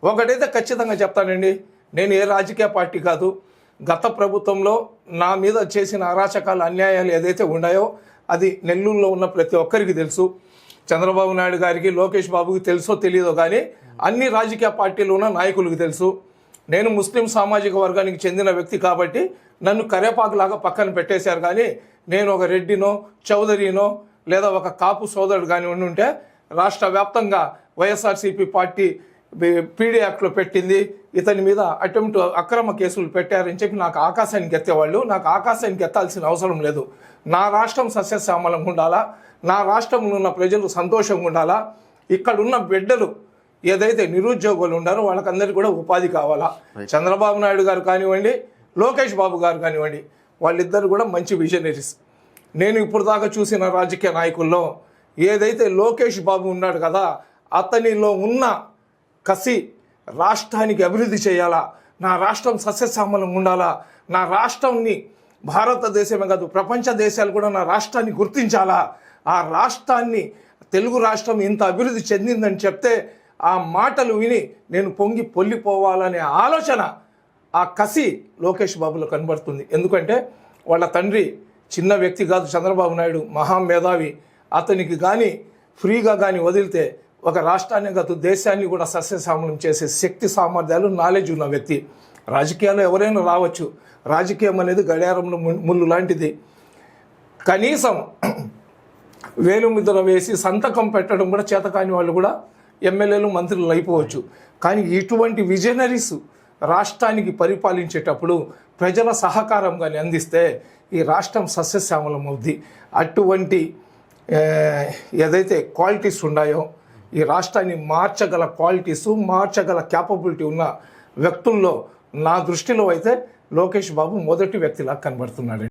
ఒకటైతే ఖచ్చితంగా చెప్తానండి, నేను ఏ రాజకీయ పార్టీ కాదు. గత ప్రభుత్వంలో నా మీద చేసిన అరాచకాలు, అన్యాయాలు ఏదైతే ఉన్నాయో అది నెల్లూరులో ఉన్న ప్రతి ఒక్కరికి తెలుసు. చంద్రబాబు నాయుడు గారికి, లోకేష్ బాబుకి తెలుసో తెలియదో కానీ అన్ని రాజకీయ పార్టీలు ఉన్న నాయకులకు తెలుసు. నేను ముస్లిం సామాజిక వర్గానికి చెందిన వ్యక్తి కాబట్టి నన్ను కరేపాకులాగా పక్కన పెట్టేశారు. కానీ నేను ఒక రెడ్డినో, చౌదరినో లేదా ఒక కాపు సోదరుడు కానీ ఉంటే రాష్ట్ర వ్యాప్తంగా వైఎస్ఆర్సీపీ పార్టీ పీడీ యాక్ట్లో పెట్టింది, ఇతని మీద అటెంప్ట్ అక్రమ కేసులు పెట్టారని చెప్పి నాకు ఆకాశానికి ఎత్తేవాళ్ళు. నాకు ఆకాశానికి ఎత్తాల్సిన అవసరం లేదు. నా రాష్ట్రం సస్యశ్యామలంగా ఉండాలా, నా రాష్ట్రంలో ఉన్న ప్రజలు సంతోషంగా ఉండాలా, ఇక్కడున్న బిడ్డలు ఏదైతే నిరుద్యోగులు ఉన్నారో వాళ్ళకందరికీ కూడా ఉపాధి కావాలా. చంద్రబాబు నాయుడు గారు కానివ్వండి, లోకేష్ బాబు గారు కానివ్వండి, వాళ్ళిద్దరు కూడా మంచి విజనరీస్. నేను ఇప్పుడు దాకా చూసిన రాజకీయ నాయకుల్లో ఏదైతే లోకేష్ బాబు ఉన్నాడు కదా, అతనిలో ఉన్న కసి, రాష్ట్రానికి అభివృద్ధి చేయాలా, నా రాష్ట్రం సస్యశ్యామలంగా ఉండాలా, నా రాష్ట్రాన్ని భారతదేశమే కాదు ప్రపంచ దేశాలు కూడా నా రాష్ట్రాన్ని గుర్తించాలా, ఆ రాష్ట్రాన్ని తెలుగు రాష్ట్రం ఇంత అభివృద్ధి చెందిందని చెప్తే ఆ మాటలు విని నేను పొంగి పొల్లిపోవాలనే ఆలోచన, ఆ కసి లోకేష్ బాబులో కనబడుతుంది. ఎందుకంటే వాళ్ళ తండ్రి చిన్న వ్యక్తి కాదు, చంద్రబాబు నాయుడు మహామేధావి. అతనికి కానీ ఫ్రీగా కానీ వదిలితే ఒక రాష్ట్రాన్ని కాదు దేశాన్ని కూడా సస్యశ్యామలం చేసే శక్తి, సామర్థ్యాలు, నాలెడ్జ్ ఉన్న వ్యక్తి. రాజకీయాల్లో ఎవరైనా రావచ్చు, రాజకీయం అనేది గడియారంలో ముళ్ళు లాంటిది. కనీసం వేలుముద్ర వేసి సంతకం పెట్టడం కూడా చేతకాని వాళ్ళు కూడా ఎమ్మెల్యేలు, మంత్రులు అయిపోవచ్చు. కానీ ఇటువంటి విజనరీస్ రాష్ట్రానికి పరిపాలించేటప్పుడు ప్రజల సహకారం కానీ అందిస్తే ఈ రాష్ట్రం సస్యశ్యామలం అవుద్ది. అటువంటి ఏదైతే క్వాలిటీస్ ఉన్నాయో, ఈ రాష్ట్రాన్ని మార్చగల క్వాలిటీస్, మార్చగల క్యాపబిలిటీ ఉన్న వ్యక్తుల్లో నా దృష్టిలో అయితే లోకేష్ బాబు మొదటి వ్యక్తిలా కనబడుతున్నాడు.